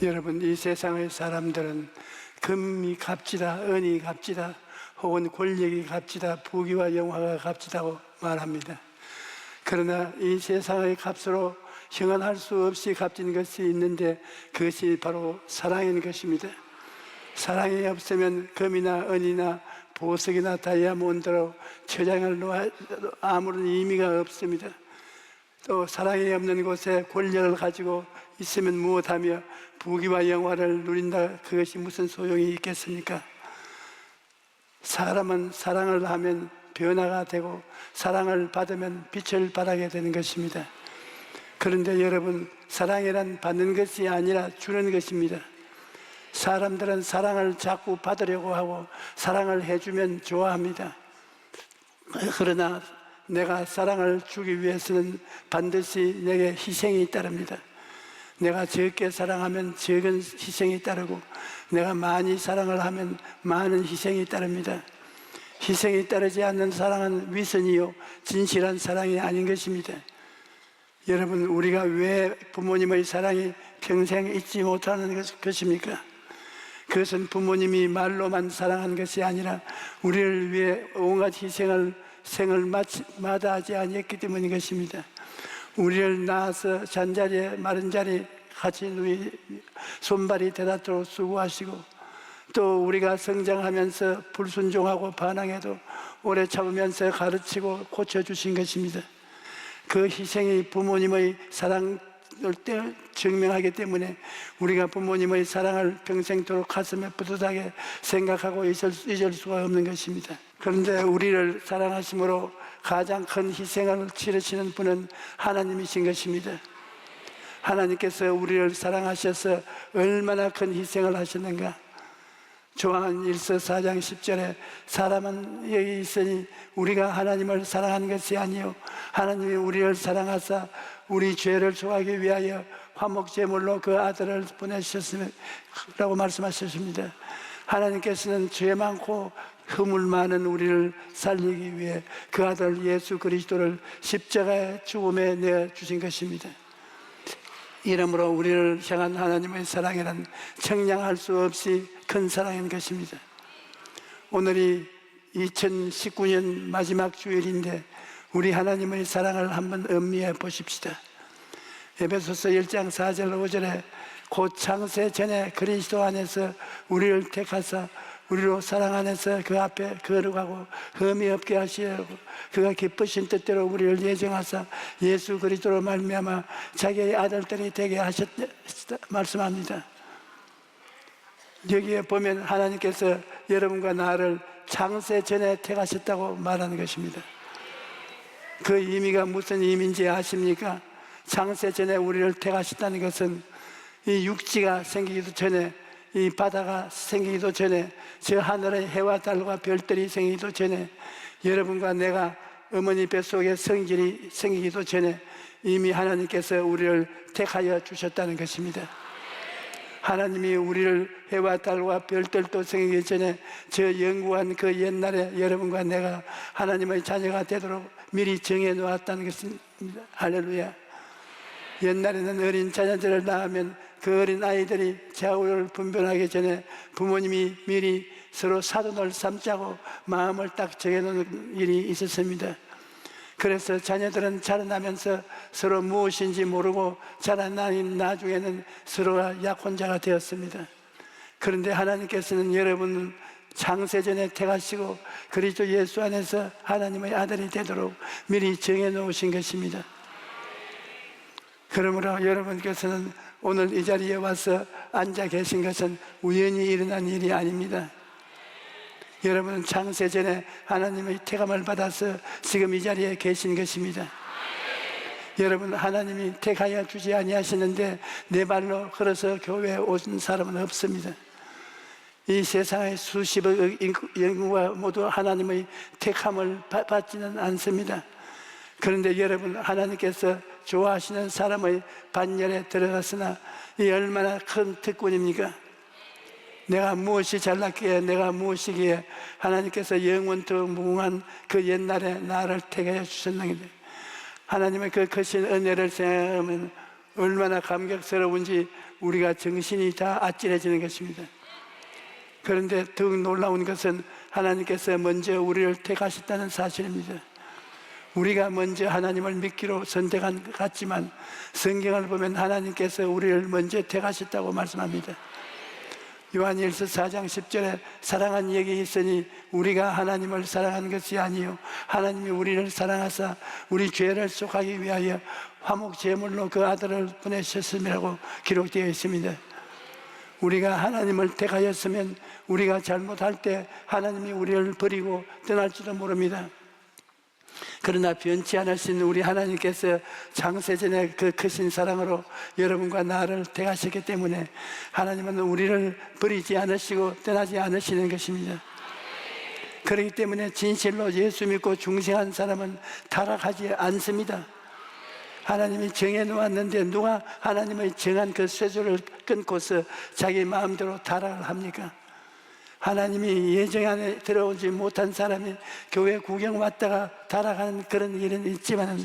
여러분, 이 세상의 사람들은 금이 값지다, 은이 값지다, 혹은 권력이 값지다, 부귀와 영화가 값지다고 말합니다. 그러나 이 세상의 값으로 형언할 수 없이 값진 것이 있는데, 그것이 바로 사랑인 것입니다. 사랑이 없으면 금이나 은이나 보석이나 다이아몬드로 처장을 놓아도 아무런 의미가 없습니다. 또 사랑이 없는 곳에 권력을 가지고 있으면 무엇하며 부귀와 영화를 누린다, 그것이 무슨 소용이 있겠습니까? 사람은 사랑을 하면 변화가 되고 사랑을 받으면 빛을 발하게 되는 것입니다. 그런데 여러분, 사랑이란 받는 것이 아니라 주는 것입니다. 사람들은 사랑을 자꾸 받으려고 하고 사랑을 해주면 좋아합니다. 그러나 내가 사랑을 주기 위해서는 반드시 내게 희생이 따릅니다. 내가 적게 사랑하면 적은 희생이 따르고, 내가 많이 사랑을 하면 많은 희생이 따릅니다. 희생이 따르지 않는 사랑은 위선이요 진실한 사랑이 아닌 것입니다. 여러분, 우리가 왜 부모님의 사랑이 평생 잊지 못하는 것입니까? 그것은 부모님이 말로만 사랑한 것이 아니라 우리를 위해 온갖 희생을 생을 마다하지 아니했기 때문인 것입니다. 우리를 낳아서 잔자리에 마른 자리 같이 누이 손발이 되닿도록 수고하시고, 또 우리가 성장하면서 불순종하고 반항해도 오래 참으면서 가르치고 고쳐주신 것입니다. 그 희생이 부모님의 사랑을 증명하기 때문에 우리가 부모님의 사랑을 평생토록 가슴에 뿌듯하게 생각하고 잊을 수가 없는 것입니다. 그런데 우리를 사랑하심으로 가장 큰 희생을 치르시는 분은 하나님이신 것입니다. 하나님께서 우리를 사랑하셔서 얼마나 큰 희생을 하셨는가. 요한 1서 4장 10절에 사람은 여기 있으니 우리가 하나님을 사랑하는 것이 아니요 하나님이 우리를 사랑하사 우리 죄를 속하기 위하여 화목제물로 그 아들을 보내주셨으라고 말씀하셨습니다. 하나님께서는 죄 많고 허물 많은 우리를 살리기 위해 그 아들 예수 그리스도를 십자가의 죽음에 내어주신 것입니다. 이러므로 우리를 향한 하나님의 사랑이란 청량할 수 없이 큰 사랑인 것입니다. 오늘이 2019년 마지막 주일인데 우리 하나님의 사랑을 한번 음미해 보십시다. 에베소서 1장 4절 5절에 곧 창세 전에 그리스도 안에서 우리를 택하사 우리로 사랑 안에서 그 앞에 거룩하고 흠이 없게 하시려고 그가 기쁘신 뜻대로 우리를 예정하사 예수 그리스도로 말미암아 자기의 아들들이 되게 하셨다 말씀합니다. 여기에 보면 하나님께서 여러분과 나를 창세 전에 택하셨다고 말하는 것입니다. 그 의미가 무슨 의미인지 아십니까? 창세 전에 우리를 택하셨다는 것은 이 육지가 생기기도 전에, 이 바다가 생기기도 전에, 저 하늘의 해와 달과 별들이 생기기도 전에, 여러분과 내가 어머니 뱃속에 성질이 생기기도 전에 이미 하나님께서 우리를 택하여 주셨다는 것입니다. 하나님이 우리를 해와 달과 별들도 생기기 전에 저 영구한 그 옛날에 여러분과 내가 하나님의 자녀가 되도록 미리 정해 놓았다는 것입니다. 할렐루야. 옛날에는 어린 자녀들을 낳으면 그 어린 아이들이 좌우를 분별하기 전에 부모님이 미리 서로 사돈을 삼자고 마음을 딱 정해놓는 일이 있었습니다. 그래서 자녀들은 자라나면서 서로 무엇인지 모르고 자라나는 나중에는 서로가 약혼자가 되었습니다. 그런데 하나님께서는 여러분을 창세전에 택하시고 그리스도 예수 안에서 하나님의 아들이 되도록 미리 정해놓으신 것입니다. 그러므로 여러분께서는 오늘 이 자리에 와서 앉아 계신 것은 우연히 일어난 일이 아닙니다. 여러분은 창세전에 하나님의 택함을 받아서 지금 이 자리에 계신 것입니다. 여러분, 하나님이 택하여 주지 아니하시는데 내 발로 걸어서 교회에 오신 사람은 없습니다. 이 세상의 수십억 인구가 모두 하나님의 택함을 받지는 않습니다. 그런데 여러분, 하나님께서 좋아하시는 사람의 반열에 들어갔으나 이 얼마나 큰 특권입니까? 내가 무엇이 잘났기에, 내가 무엇이기에 하나님께서 영원토록 무궁한 그 옛날에 나를 택하여 주셨는데, 하나님의 그 크신 은혜를 생각하면 얼마나 감격스러운지 우리가 정신이 다 아찔해지는 것입니다. 그런데 더욱 놀라운 것은 하나님께서 먼저 우리를 택하셨다는 사실입니다. 우리가 먼저 하나님을 믿기로 선택한 것 같지만 성경을 보면 하나님께서 우리를 먼저 택하셨다고 말씀합니다. 요한일서 4장 10절에 사랑한 얘기 있으니 우리가 하나님을 사랑한 것이 아니요 하나님이 우리를 사랑하사 우리 죄를 속하기 위하여 화목 제물로 그 아들을 보내셨음이라고 기록되어 있습니다. 우리가 하나님을 택하였으면 우리가 잘못할 때 하나님이 우리를 버리고 떠날지도 모릅니다. 그러나 변치 않으신 우리 하나님께서 창세전에 그 크신 사랑으로 여러분과 나를 택하셨기 때문에 하나님은 우리를 버리지 않으시고 떠나지 않으시는 것입니다. 그렇기 때문에 진실로 예수 믿고 중생한 사람은 타락하지 않습니다. 하나님이 정해놓았는데 누가 하나님의 정한 그 쇠줄을 끊고서 자기 마음대로 타락을 합니까? 하나님이 예정 안에 들어오지 못한 사람이 교회 구경 왔다가 타락하는 그런 일은 있지만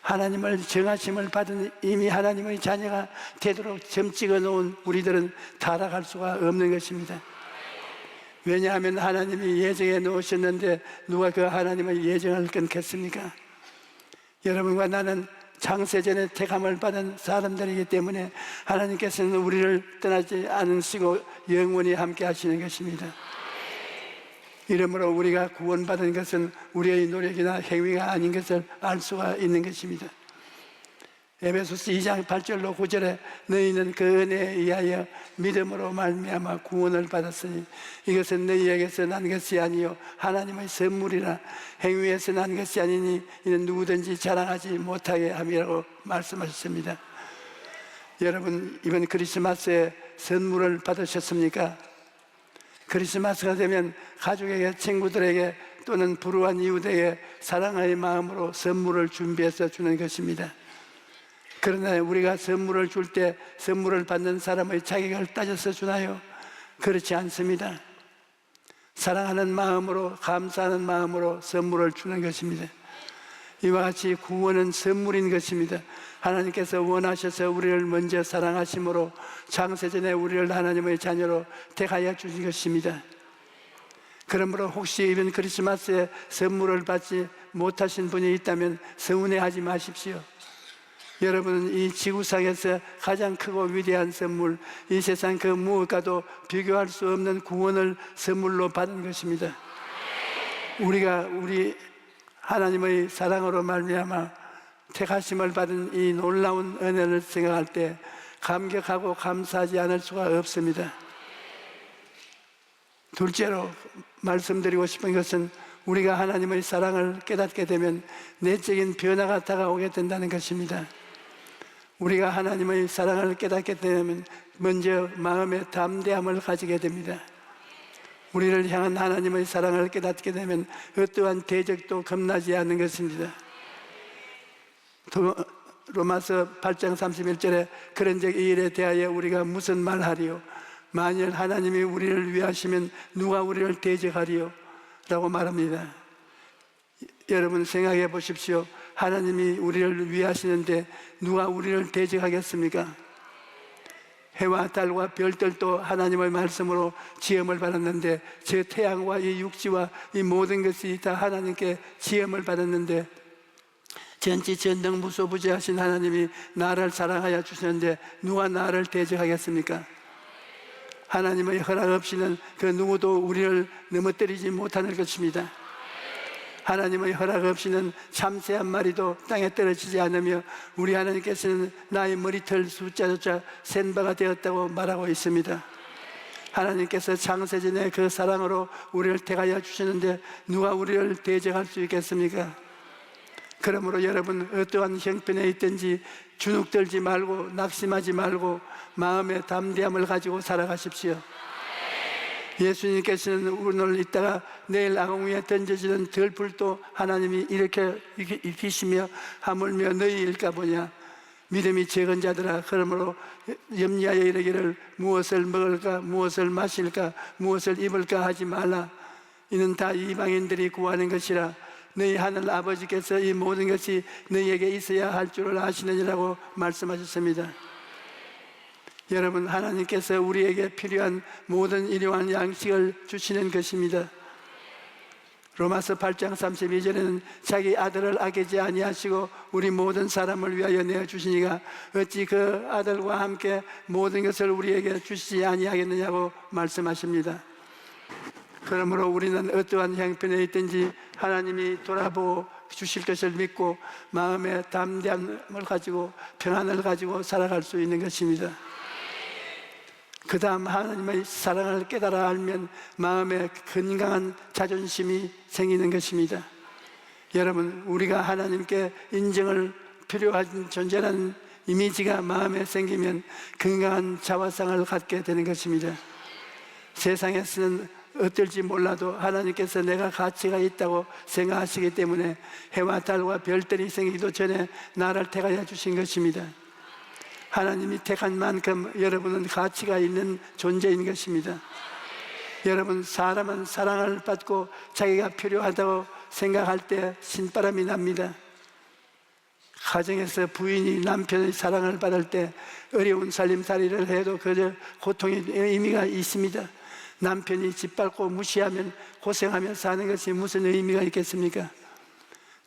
하나님을 정하심을 받은 이미 하나님의 자녀가 되도록 점 찍어 놓은 우리들은 타락할 수가 없는 것입니다. 왜냐하면 하나님이 예정해 놓으셨는데 누가 그 하나님의 예정을 끊겠습니까? 여러분과 나는 창세전에 택함을 받은 사람들이기 때문에 하나님께서는 우리를 떠나지 않으시고 영원히 함께 하시는 것입니다. 이러므로 우리가 구원받은 것은 우리의 노력이나 행위가 아닌 것을 알 수가 있는 것입니다. 에베소서 2장 8절로 9절에 너희는 그 은혜에 의하여 믿음으로 말미암아 구원을 받았으니 이것은 너희에게서 난 것이 아니요 하나님의 선물이라 행위에서 난 것이 아니니 이는 누구든지 자랑하지 못하게 함이라고 말씀하셨습니다. 여러분, 이번 크리스마스에 선물을 받으셨습니까? 크리스마스가 되면 가족에게, 친구들에게 또는 불우한 이웃에게 사랑의 마음으로 선물을 준비해서 주는 것입니다. 그러나 우리가 선물을 줄 때 선물을 받는 사람의 자격을 따져서 주나요? 그렇지 않습니다. 사랑하는 마음으로, 감사하는 마음으로 선물을 주는 것입니다. 이와 같이 구원은 선물인 것입니다. 하나님께서 원하셔서 우리를 먼저 사랑하심으로 창세전에 우리를 하나님의 자녀로 택하여 주신 것입니다. 그러므로 혹시 이번 크리스마스에 선물을 받지 못하신 분이 있다면 서운해하지 마십시오. 여러분은 이 지구상에서 가장 크고 위대한 선물, 이 세상 그 무엇과도 비교할 수 없는 구원을 선물로 받은 것입니다. 우리가 우리 하나님의 사랑으로 말미암아 택하심을 받은 이 놀라운 은혜를 생각할 때 감격하고 감사하지 않을 수가 없습니다. 둘째로 말씀드리고 싶은 것은 우리가 하나님의 사랑을 깨닫게 되면 내적인 변화가 다가오게 된다는 것입니다. 우리가 하나님의 사랑을 깨닫게 되면 먼저 마음의 담대함을 가지게 됩니다. 우리를 향한 하나님의 사랑을 깨닫게 되면 어떠한 대적도 겁나지 않는 것입니다. 로마서 8장 31절에 그런즉 이 일에 대하여 우리가 무슨 말하리요? 만일 하나님이 우리를 위하시면 누가 우리를 대적하리요? 라고 말합니다. 여러분 생각해 보십시오. 하나님이 우리를 위하시는데 누가 우리를 대적하겠습니까? 해와 달과 별들도 하나님의 말씀으로 지음을 받았는데 저 태양과 이 육지와 이 모든 것이 다 하나님께 지음을 받았는데 전지전능무소부지하신 하나님이 나를 사랑하여 주셨는데 누가 나를 대적하겠습니까? 하나님의 허락 없이는 그 누구도 우리를 넘어뜨리지 못하는 것입니다. 하나님의 허락 없이는 참새 한 마리도 땅에 떨어지지 않으며 우리 하나님께서는 나의 머리털 숫자조차 센 바가 되었다고 말하고 있습니다. 하나님께서 창세전에 그 사랑으로 우리를 택하여 주시는데 누가 우리를 대적할 수 있겠습니까? 그러므로 여러분 어떠한 형편에 있든지 주눅들지 말고 낙심하지 말고 마음의 담대함을 가지고 살아가십시오. 예수님께서는 오늘 있다가 내일 악몽 위에 던져지는 들불도 하나님이 이렇게 익히시며 하물며 너희일까 보냐. 믿음이 적은 자들아 그러므로 염려하여 이르기를 무엇을 먹을까 무엇을 마실까 무엇을 입을까 하지 말라. 이는 다 이방인들이 구하는 것이라. 너희 하늘 아버지께서 이 모든 것이 너희에게 있어야 할 줄을 아시느니라고 말씀하셨습니다. 여러분, 하나님께서 우리에게 필요한 모든 일용할 양식을 주시는 것입니다. 로마서 8장 32절에는 자기 아들을 아끼지 아니하시고 우리 모든 사람을 위하여 내어주시니가 어찌 그 아들과 함께 모든 것을 우리에게 주시지 아니하겠느냐고 말씀하십니다. 그러므로 우리는 어떠한 형편에 있든지 하나님이 돌아보고 주실 것을 믿고 마음의 담대함을 가지고 평안을 가지고 살아갈 수 있는 것입니다. 그 다음 하나님의 사랑을 깨달아 알면 마음에 건강한 자존심이 생기는 것입니다. 여러분, 우리가 하나님께 인정을 필요한 존재라는 이미지가 마음에 생기면 건강한 자화상을 갖게 되는 것입니다. 세상에서는 어떨지 몰라도 하나님께서 내가 가치가 있다고 생각하시기 때문에 해와 달과 별들이 생기기도 전에 나를 택하여 주신 것입니다. 하나님이 택한 만큼 여러분은 가치가 있는 존재인 것입니다. 여러분, 사람은 사랑을 받고 자기가 필요하다고 생각할 때 신바람이 납니다. 가정에서 부인이 남편의 사랑을 받을 때 어려운 살림살이를 해도 그저 고통의 의미가 있습니다. 남편이 짓밟고 무시하면 고생하며 사는 것이 무슨 의미가 있겠습니까?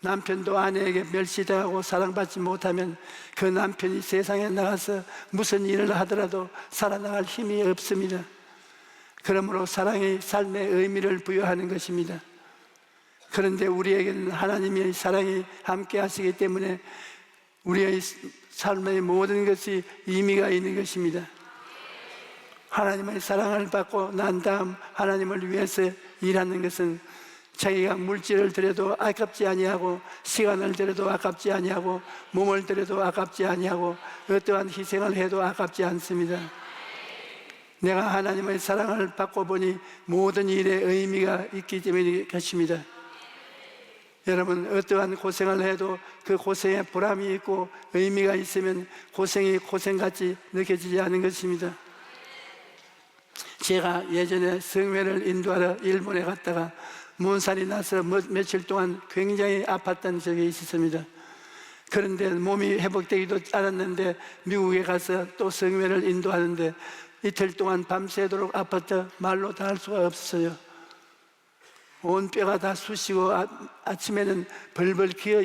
남편도 아내에게 멸시당하고 사랑받지 못하면 그 남편이 세상에 나가서 무슨 일을 하더라도 살아나갈 힘이 없습니다. 그러므로 사랑이 삶의 의미를 부여하는 것입니다. 그런데 우리에게는 하나님의 사랑이 함께 하시기 때문에 우리의 삶의 모든 것이 의미가 있는 것입니다. 하나님의 사랑을 받고 난 다음 하나님을 위해서 일하는 것은 자기가 물질을 들여도 아깝지 아니하고 시간을 들여도 아깝지 아니하고 몸을 들여도 아깝지 아니하고 어떠한 희생을 해도 아깝지 않습니다. 내가 하나님의 사랑을 받고 보니 모든 일에 의미가 있기 때문일 것입니다. 여러분, 어떠한 고생을 해도 그 고생에 보람이 있고 의미가 있으면 고생이 고생같이 느껴지지 않은 것입니다. 제가 예전에 성회를 인도하러 일본에 갔다가 문살이 나서 며칠 동안 굉장히 아팠던 적이 있었습니다. 그런데 몸이 회복되기도 않았는데 미국에 가서 또 성회를 인도하는데 이틀 동안 밤새도록 아팠다 말로 다 할 수가 없었어요. 온 뼈가 다 쑤시고 아침에는 벌벌 기어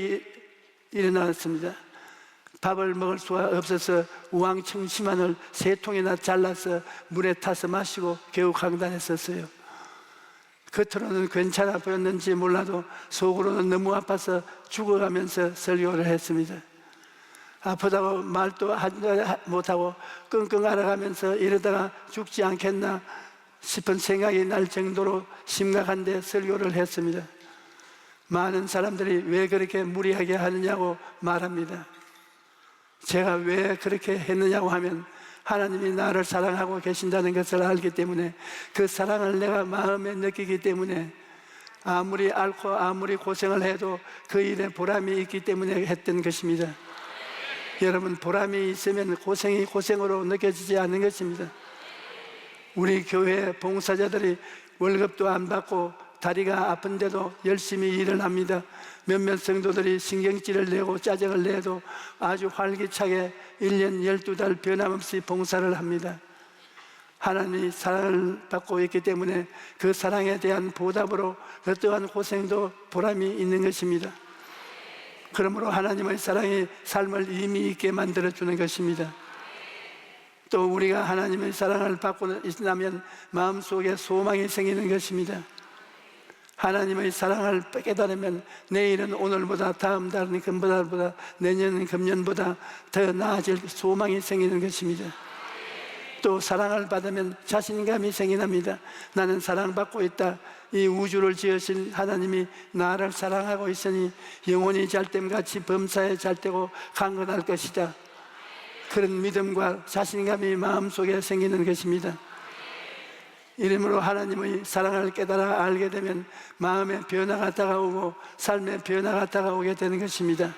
일어났습니다. 밥을 먹을 수가 없어서 우황청심환을 3통이나 잘라서 물에 타서 마시고 겨우 강단했었어요. 겉으로는 괜찮아 보였는지 몰라도 속으로는 너무 아파서 죽어가면서 설교를 했습니다. 아프다고 말도 못하고 끙끙 앓아가면서 이러다가 죽지 않겠나 싶은 생각이 날 정도로 심각한데 설교를 했습니다. 많은 사람들이 왜 그렇게 무리하게 하느냐고 말합니다. 제가 왜 그렇게 했느냐고 하면 하나님이 나를 사랑하고 계신다는 것을 알기 때문에 그 사랑을 내가 마음에 느끼기 때문에 아무리 앓고 아무리 고생을 해도 그 일에 보람이 있기 때문에 했던 것입니다. 여러분, 보람이 있으면 고생이 고생으로 느껴지지 않는 것입니다. 우리 교회 봉사자들이 월급도 안 받고 다리가 아픈데도 열심히 일을 합니다. 몇몇 성도들이 신경질을 내고 짜증을 내도 아주 활기차게 1년 12달 변함없이 봉사를 합니다. 하나님이 사랑을 받고 있기 때문에 그 사랑에 대한 보답으로 어떠한 고생도 보람이 있는 것입니다. 그러므로 하나님의 사랑이 삶을 의미 있게 만들어주는 것입니다. 또 우리가 하나님의 사랑을 받고 있다면 마음속에 소망이 생기는 것입니다. 하나님의 사랑을 깨달으면 내일은 오늘보다, 다음 달은 금보다보다, 내년은 금년보다 더 나아질 소망이 생기는 것입니다. 또 사랑을 받으면 자신감이 생겨납니다. 나는 사랑받고 있다. 이 우주를 지으신 하나님이 나를 사랑하고 있으니 영원히 잘됨같이 범사에 잘되고 강건할 것이다. 그런 믿음과 자신감이 마음속에 생기는 것입니다. 이러므로 하나님의 사랑을 깨달아 알게 되면 마음의 변화가 다가오고 삶의 변화가 다가오게 되는 것입니다.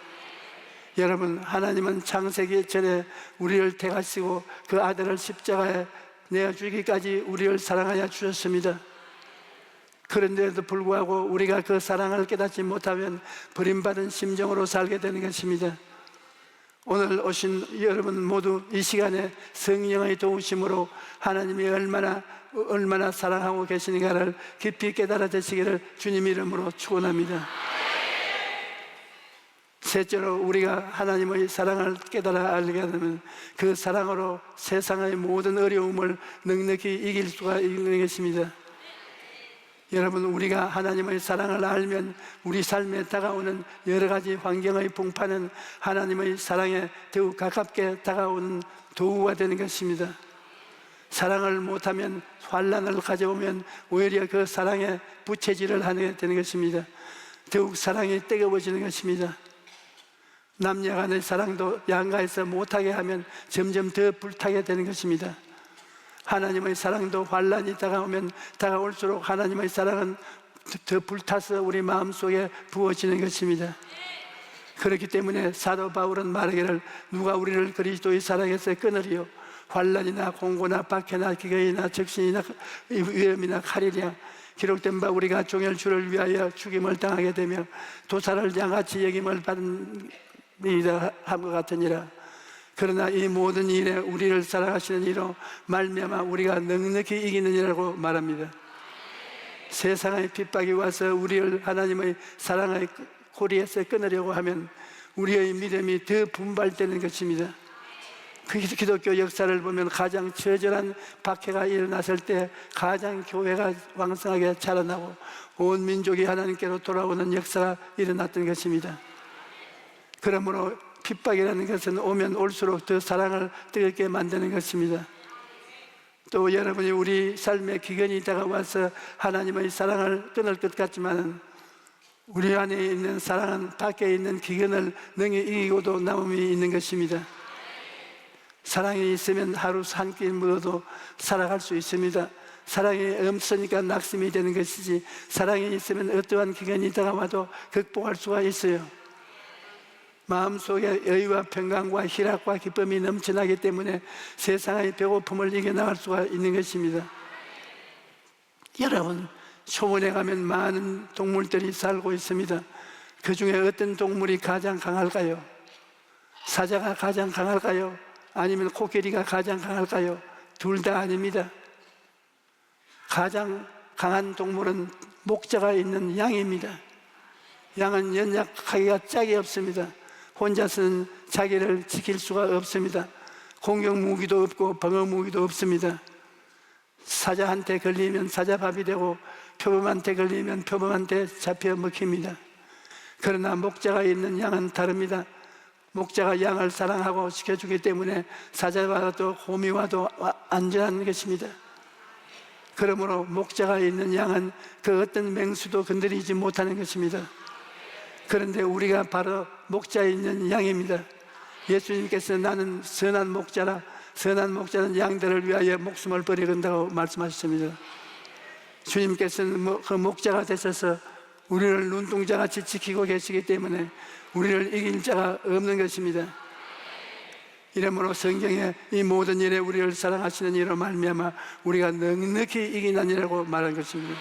여러분, 하나님은 창세기 전에 우리를 택하시고 그 아들을 십자가에 내어주기까지 우리를 사랑하여 주셨습니다. 그런데도 불구하고 우리가 그 사랑을 깨닫지 못하면 버림받은 심정으로 살게 되는 것입니다. 오늘 오신 여러분 모두 이 시간에 성령의 도우심으로 하나님이 얼마나 사랑하고 계시는가를 깊이 깨달아지시기를 주님 이름으로 축원합니다. 셋째로, 우리가 하나님의 사랑을 깨달아 알게 되면 그 사랑으로 세상의 모든 어려움을 넉넉히 이길 수가 있는 것입니다. 여러분, 우리가 하나님의 사랑을 알면 우리 삶에 다가오는 여러 가지 환경의 풍파는 하나님의 사랑에 더욱 가깝게 다가오는 도구가 되는 것입니다. 사랑을 못하면, 환난을 가져오면 오히려 그 사랑에 부채질을 하게 되는 것입니다. 더욱 사랑이 뜨거워지는 것입니다. 남녀 간의 사랑도 양가해서 못하게 하면 점점 더 불타게 되는 것입니다. 하나님의 사랑도 환난이 다가오면 다가올수록 하나님의 사랑은 더 불타서 우리 마음속에 부어지는 것입니다. 그렇기 때문에 사도 바울은 말하기를, 누가 우리를 그리스도의 사랑에서 끊으리요? 환난이나 공고나 박해나 기근이나 적신이나 위험이나 칼이랴. 기록된 바 우리가 종일 주를 위하여 죽임을 당하게 되며 도살을 양같이 여김을 받은 이라 함과 같으니라. 그러나 이 모든 일에 우리를 사랑하시는 이로 말미암아 우리가 넉넉히 이기느니라고 말합니다. 세상의 핍박이 와서 우리를 하나님의 사랑의 고리에서 끊으려고 하면 우리의 믿음이 더 분발되는 것입니다. 그 기독교 역사를 보면 가장 처절한 박해가 일어났을 때 가장 교회가 왕성하게 자라나고 온 민족이 하나님께로 돌아오는 역사가 일어났던 것입니다. 그러므로 핍박이라는 것은 오면 올수록 더 사랑을 뜨겁게 만드는 것입니다. 또 여러분이 우리 삶에 기근이 다가와서 하나님의 사랑을 끊을 것 같지만 우리 안에 있는 사랑은 밖에 있는 기근을 능히 이기고도 남음이 있는 것입니다. 사랑이 있으면 하루 한 끼 먹어도 살아갈 수 있습니다. 사랑이 없으니까 낙심이 되는 것이지, 사랑이 있으면 어떠한 기근이 다가와도 극복할 수가 있어요. 마음속에 여유와 평강과 희락과 기쁨이 넘쳐나기 때문에 세상의 배고픔을 이겨나갈 수가 있는 것입니다. 여러분, 초원에 가면 많은 동물들이 살고 있습니다. 그 중에 어떤 동물이 가장 강할까요? 사자가 가장 강할까요? 아니면 코끼리가 가장 강할까요? 둘 다 아닙니다. 가장 강한 동물은 목자가 있는 양입니다. 양은 연약하기가 짝이 없습니다. 혼자서는 자기를 지킬 수가 없습니다. 공격 무기도 없고 방어 무기도 없습니다. 사자한테 걸리면 사자밥이 되고 표범한테 걸리면 표범한테 잡혀 먹힙니다. 그러나 목자가 있는 양은 다릅니다. 목자가 양을 사랑하고 지켜주기 때문에 사자와도 호미와도 안전한 것입니다. 그러므로 목자가 있는 양은 그 어떤 맹수도 건드리지 못하는 것입니다. 그런데 우리가 바로 목자에 있는 양입니다. 예수님께서 나는 선한 목자라, 선한 목자는 양들을 위하여 목숨을 버리는다고 말씀하셨습니다. 주님께서는 그 목자가 되셔서 우리를 눈동자같이 지키고 계시기 때문에 우리를 이길 자가 없는 것입니다. 이러므로 성경에 이 모든 일에 우리를 사랑하시는 이로 말미암아 우리가 넉넉히 이기나니라고 말한 것입니다.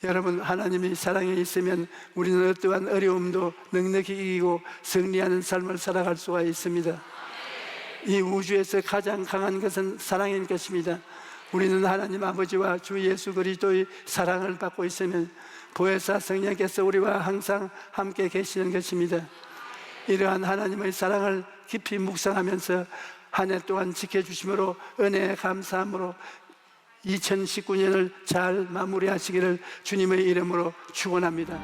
여러분, 하나님이 사랑에 있으면 우리는 어떠한 어려움도 넉넉히 이기고 승리하는 삶을 살아갈 수가 있습니다. 이 우주에서 가장 강한 것은 사랑인 것입니다. 우리는 하나님 아버지와 주 예수 그리스도의 사랑을 받고 있으면 보혜사 성령께서 우리와 항상 함께 계시는 것입니다. 이러한 하나님의 사랑을 깊이 묵상하면서 한 해 동안 지켜주심으로 은혜에 감사함으로 2019년을 잘 마무리하시기를 주님의 이름으로 축원합니다.